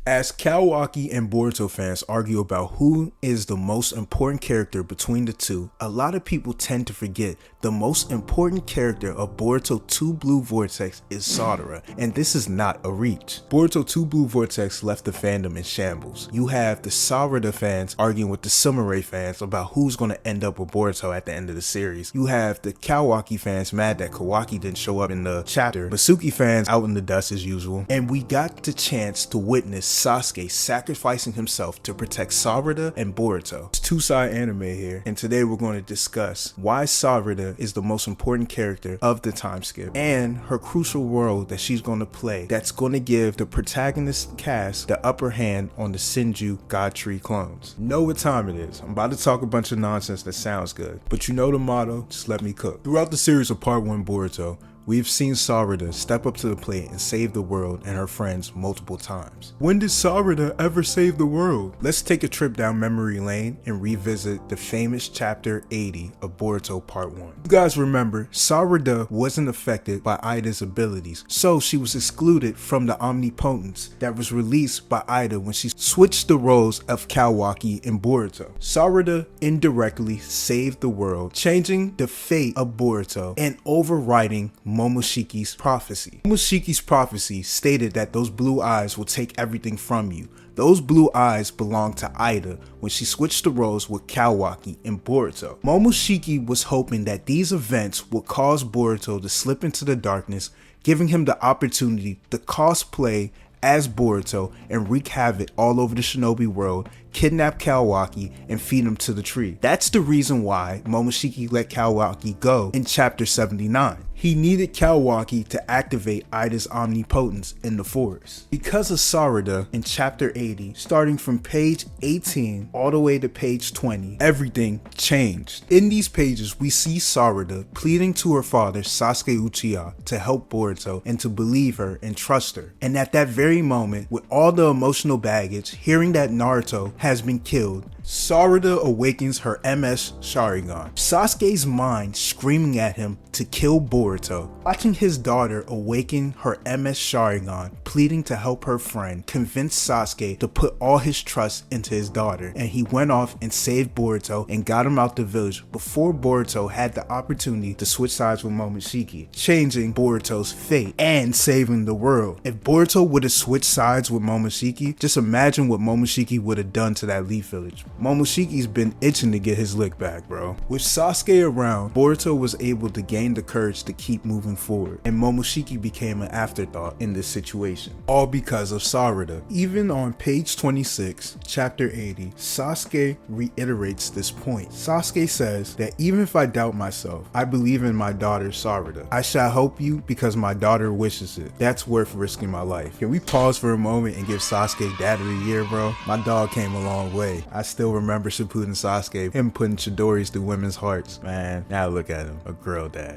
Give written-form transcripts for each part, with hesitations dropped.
As Kawaki and Boruto fans argue about who is the most important character between the two, a lot of people tend to forget the most important character of Boruto 2 Blue Vortex is Sarada, and this is not a reach. Boruto 2 Blue Vortex left the fandom in shambles. You have the Sarada fans arguing with the Sumire fans about who's going to end up with Boruto at the end of the series. You have the Kawaki fans mad that Kawaki didn't show up in the chapter, Masuki fans out in the dust as usual, and we got the chance to witness Sasuke sacrificing himself to protect Sarada and Boruto. It's two-side anime here, and today we're going to discuss why Sarada is the most important character of the time skip and her crucial role that she's going to play that's going to give the protagonist cast the upper hand on the Senju God Tree clones. Know what time it is. I'm about to talk a bunch of nonsense that sounds good, but you know the motto, just let me cook. Throughout the series of Part 1 Boruto, we've seen Sarada step up to the plate and save the world and her friends multiple times. When did Sarada ever save the world? Let's take a trip down memory lane and revisit the famous chapter 80 of Boruto Part 1. You guys remember, Sarada wasn't affected by Ida's abilities, so she was excluded from the omnipotence that was released by Ida when she switched the roles of Kawaki and Boruto. Sarada indirectly saved the world, changing the fate of Boruto and overriding Momoshiki's prophecy. Momoshiki's prophecy stated that those blue eyes will take everything from you. Those blue eyes belonged to Ida when she switched the roles with Kawaki and Boruto. Momoshiki was hoping that these events would cause Boruto to slip into the darkness, giving him the opportunity to cosplay as Boruto and wreak havoc all over the shinobi world, kidnap Kawaki, and feed him to the tree. That's the reason why Momoshiki let Kawaki go in chapter 79. He needed Kawaki to activate Ida's omnipotence in the forest. Because of Sarada in chapter 80, starting from page 18 all the way to page 20, everything changed. In these pages, we see Sarada pleading to her father Sasuke Uchiha to help Boruto and to believe her and trust her. And at that very moment, with all the emotional baggage, hearing that Naruto has been killed, Sarada awakens her MS Sharingan. Sasuke's mind screaming at him to kill Boruto. Watching his daughter awaken her MS Sharingan, pleading to help her friend, convinced Sasuke to put all his trust into his daughter, and he went off and saved Boruto and got him out the village before Boruto had the opportunity to switch sides with Momoshiki, changing Boruto's fate and saving the world. If Boruto would have switched sides with Momoshiki, just imagine what Momoshiki would have done to that Leaf Village. Momoshiki's been itching to get his lick back, bro. With Sasuke around, Boruto was able to gain the courage to keep moving forward, and Momoshiki became an afterthought in this situation, all because of Sarada. Even on page 26, chapter 80, Sasuke reiterates this point. Sasuke says that even if I doubt myself, I believe in my daughter Sarada. I shall help you because my daughter wishes it. That's worth risking my life. Can we pause for a moment and give Sasuke Dad of the Year, bro? My dog came a long way. I still remember Shippuden Sasuke, him putting Chidori's through women's hearts. Man, now look at him, a girl dad.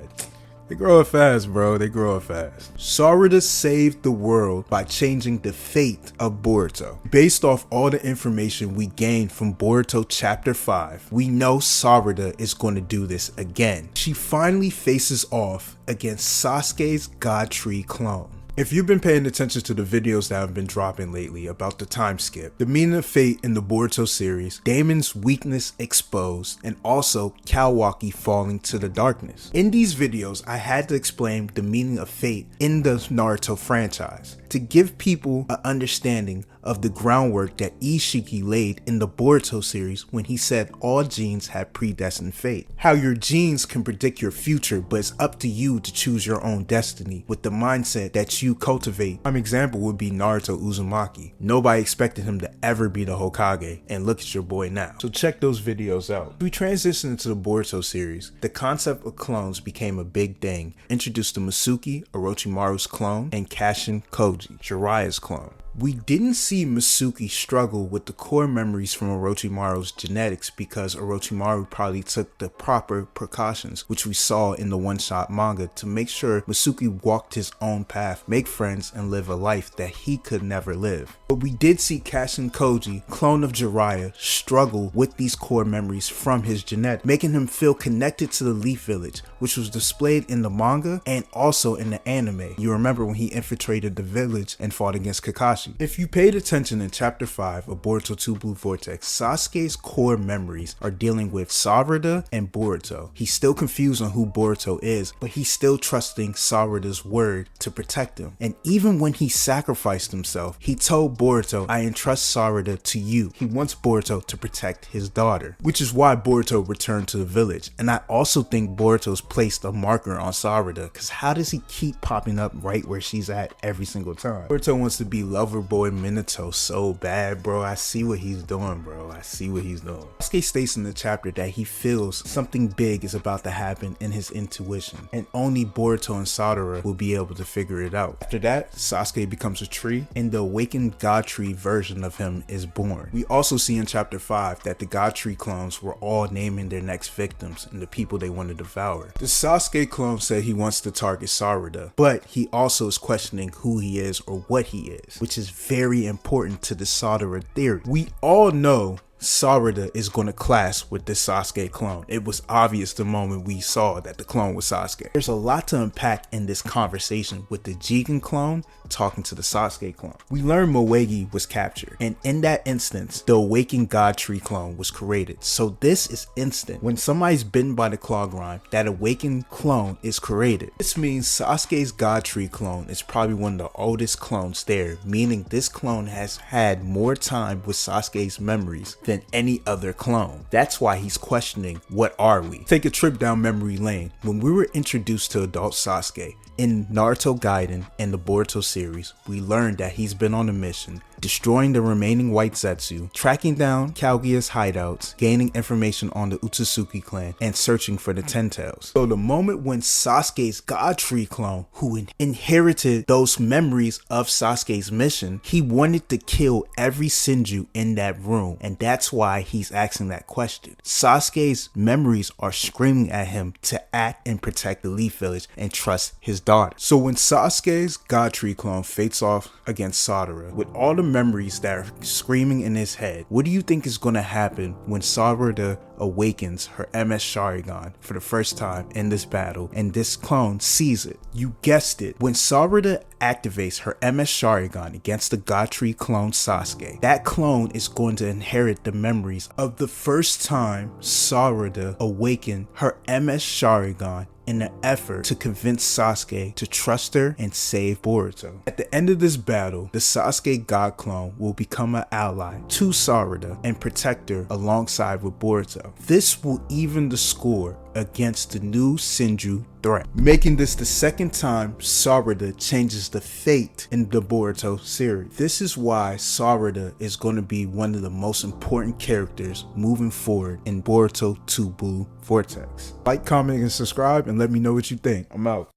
They grow up fast, bro. They grow up fast. Sarada saved the world by changing the fate of Boruto. Based off all the information we gained from Boruto chapter 5, we know Sarada is going to do this again. She finally faces off against Sasuke's God Tree clone. If you've been paying attention to the videos that I've been dropping lately about the time skip, the meaning of fate in the Boruto series, Damon's weakness exposed, and also Kawaki falling to the darkness. In these videos, I had to explain the meaning of fate in the Naruto franchise to give people an understanding of the groundwork that Ishiki laid in the Boruto series when he said all genes had predestined fate. How your genes can predict your future, but it's up to you to choose your own destiny with the mindset that you cultivate. An example would be Naruto Uzumaki. Nobody expected him to ever be the Hokage, and look at your boy now. So check those videos out. We transitioned into the Boruto series. The concept of clones became a big thing, introduced to Masuki, Orochimaru's clone, and Kashin Koji, Jiraiya's clone. We didn't see Masuki struggle with the core memories from Orochimaru's genetics because Orochimaru probably took the proper precautions, which we saw in the one-shot manga, to make sure Masuki walked his own path, make friends, and live a life that he could never live. But we did see Kashin Koji, clone of Jiraiya, struggle with these core memories from his genetics, making him feel connected to the Leaf Village, which was displayed in the manga and also in the anime. You remember when he infiltrated the village and fought against Kakashi. Kakashi. If you paid attention in chapter 5 of Boruto 2 Blue Vortex, Sasuke's core memories are dealing with Sarada and Boruto. He's still confused on who Boruto is, but he's still trusting Sarada's word to protect him. And even when he sacrificed himself, he told Boruto, I entrust Sarada to you. He wants Boruto to protect his daughter, which is why Boruto returned to the village. And I also think Boruto's placed a marker on Sarada, because how does he keep popping up right where she's at every single time? Boruto wants to be lover boy Minato so bad, bro. I see what he's doing, bro. I see what he's doing. Sasuke states in the chapter that he feels something big is about to happen in his intuition, and only Boruto and Sarada will be able to figure it out. After that, Sasuke becomes a tree, and the awakened God Tree version of him is born. We also see in chapter 5 that the God Tree clones were all naming their next victims and the people they want to devour. The Sasuke clone said he wants to target Sarada, but he also is questioning who he is or what he is, which is very important to the Sarada theory. We all know Sarada is going to clash with this Sasuke clone. It was obvious the moment we saw that the clone was Sasuke. There's a lot to unpack in this conversation with the Jigen clone talking to the Sasuke clone. We learned Moegi was captured, and in that instance, the awakened God Tree clone was created. So this is instant. When somebody's bitten by the claw grind, that awakened clone is created. This means Sasuke's God Tree clone is probably one of the oldest clones there, meaning this clone has had more time with Sasuke's memories than any other clone. That's why he's questioning, what are we? Take a trip down memory lane. When we were introduced to adult Sasuke in Naruto Gaiden and the Boruto series, we learned that he's been on a mission, destroying the remaining white Zetsu, tracking down Kaguya's hideouts, gaining information on the Otsutsuki clan, and searching for the Ten Tails. So the moment when Sasuke's God Tree clone, who inherited those memories of Sasuke's mission, he wanted to kill every Senju in that room, and that's why he's asking that question. Sasuke's memories are screaming at him to act and protect the Leaf Village and trust his daughter. So when Sasuke's God Tree clone fates off against Sarada, with all the memories that are screaming in his head, what do you think is going to happen when Sarada awakens her MS Sharingan for the first time in this battle and this clone sees it? You guessed it. When Sarada activates her MS Sharingan against the God Tree clone Sasuke, that clone is going to inherit the memories of the first time Sarada awakened her MS Sharingan in an effort to convince Sasuke to trust her and save Boruto. At the end of this battle, the Sasuke God clone will become an ally to Sarada and protect her alongside with Boruto. This will even the score against the new Senju threat, making this the second time Sarada changes the fate in the Boruto series. This is why Sarada is going to be one of the most important characters moving forward in Boruto 2 Blue Vortex. Like, comment, and subscribe, and let me know what you think. I'm out.